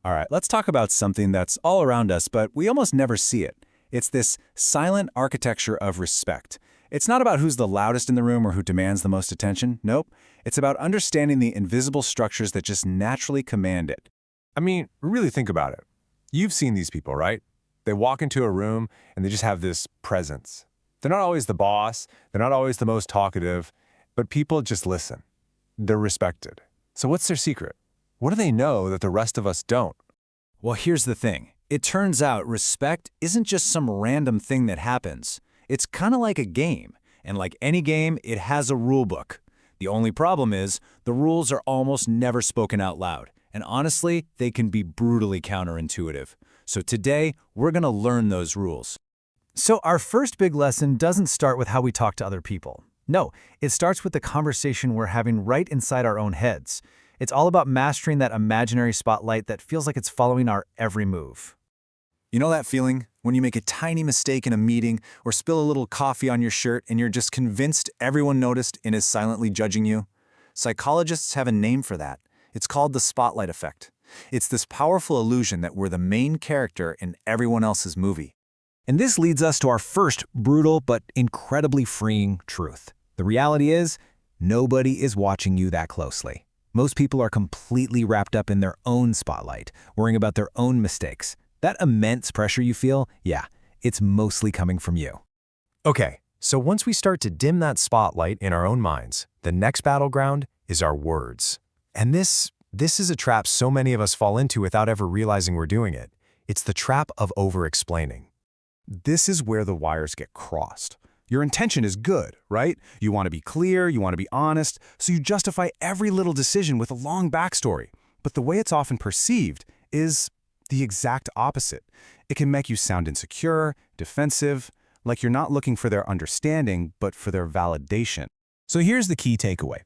All right, let's talk about something that's all around us, but we almost never see it. It's this silent architecture of respect. It's not about who's the loudest in the room or who demands the most attention. Nope. It's about understanding the invisible structures that just naturally command it. I mean, really think about it. You've seen these people, right? They walk into a room and they just have this presence. They're not always the boss, they're not always the most talkative, but people just listen. They're respected. So what's their secret? What do they know that the rest of us don't? Well, here's the thing. It turns out respect isn't just some random thing that happens. It's kind of like a game, and like any game, it has a rule book. The only problem is the rules are almost never spoken out loud, and honestly, they can be brutally counterintuitive. So today, we're going to learn those rules. So our first big lesson doesn't start with how we talk to other people. No, it starts with the conversation we're having right inside our own heads. It's all about mastering that imaginary spotlight that feels like it's following our every move. You know that feeling when you make a tiny mistake in a meeting or spill a little coffee on your shirt and you're just convinced everyone noticed and is silently judging you? Psychologists have a name for that. It's called the spotlight effect. It's this powerful illusion that we're the main character in everyone else's movie. And this leads us to our first brutal but incredibly freeing truth. The reality is, nobody is watching you that closely. Most people are completely wrapped up in their own spotlight, worrying about their own mistakes. That immense pressure you feel, yeah, it's mostly coming from you. Okay, so once we start to dim that spotlight in our own minds, the next battleground is our words. And this is a trap so many of us fall into without ever realizing we're doing it. It's the trap of over-explaining. This is where the wires get crossed. Your intention is good, right? You want to be clear, you want to be honest, so you justify every little decision with a long backstory. But the way it's often perceived is the exact opposite. It can make you sound insecure, defensive, like you're not looking for their understanding, but for their validation. So here's the key takeaway.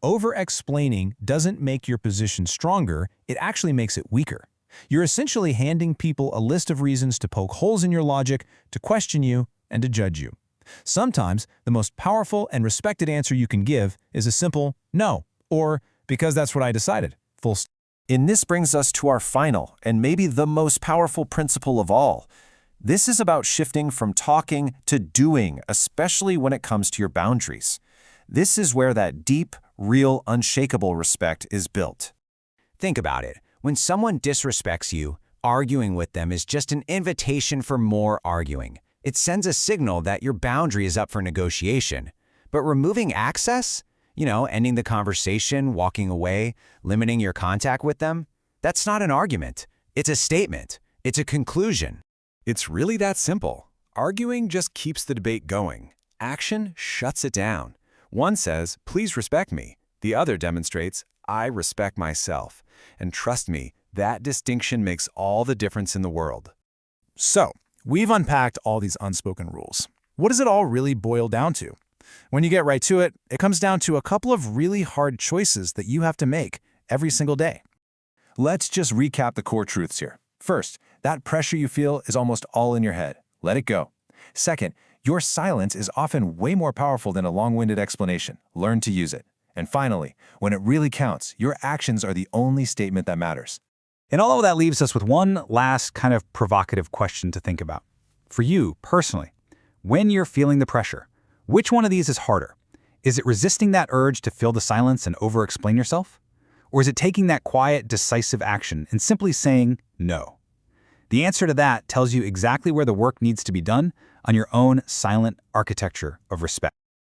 Over-explaining doesn't make your position stronger, it actually makes it weaker. You're essentially handing people a list of reasons to poke holes in your logic, to question you, and to judge you. Sometimes, the most powerful and respected answer you can give is a simple no, or because that's what I decided, full stop. And this brings us to our final and maybe the most powerful principle of all. This is about shifting from talking to doing, especially when it comes to your boundaries. This is where that deep, real, unshakable respect is built. Think about it. When someone disrespects you, arguing with them is just an invitation for more arguing. It sends a signal that your boundary is up for negotiation. But removing access, ending the conversation, walking away, limiting your contact with them, that's not an argument. It's a statement. It's a conclusion. It's really that simple. Arguing just keeps the debate going. Action shuts it down. One says, please respect me. The other demonstrates, I respect myself. And trust me, that distinction makes all the difference in the world. So, we've unpacked all these unspoken rules. What does it all really boil down to? When you get right to it, it comes down to a couple of really hard choices that you have to make every single day. Let's just recap the core truths here. First, that pressure you feel is almost all in your head. Let it go. Second, your silence is often way more powerful than a long-winded explanation. Learn to use it. And finally, when it really counts, your actions are the only statement that matters. And all of that leaves us with one last kind of provocative question to think about. For you, personally, when you're feeling the pressure, which one of these is harder? Is it resisting that urge to fill the silence and over-explain yourself? Or is it taking that quiet, decisive action and simply saying no? The answer to that tells you exactly where the work needs to be done on your own silent architecture of respect.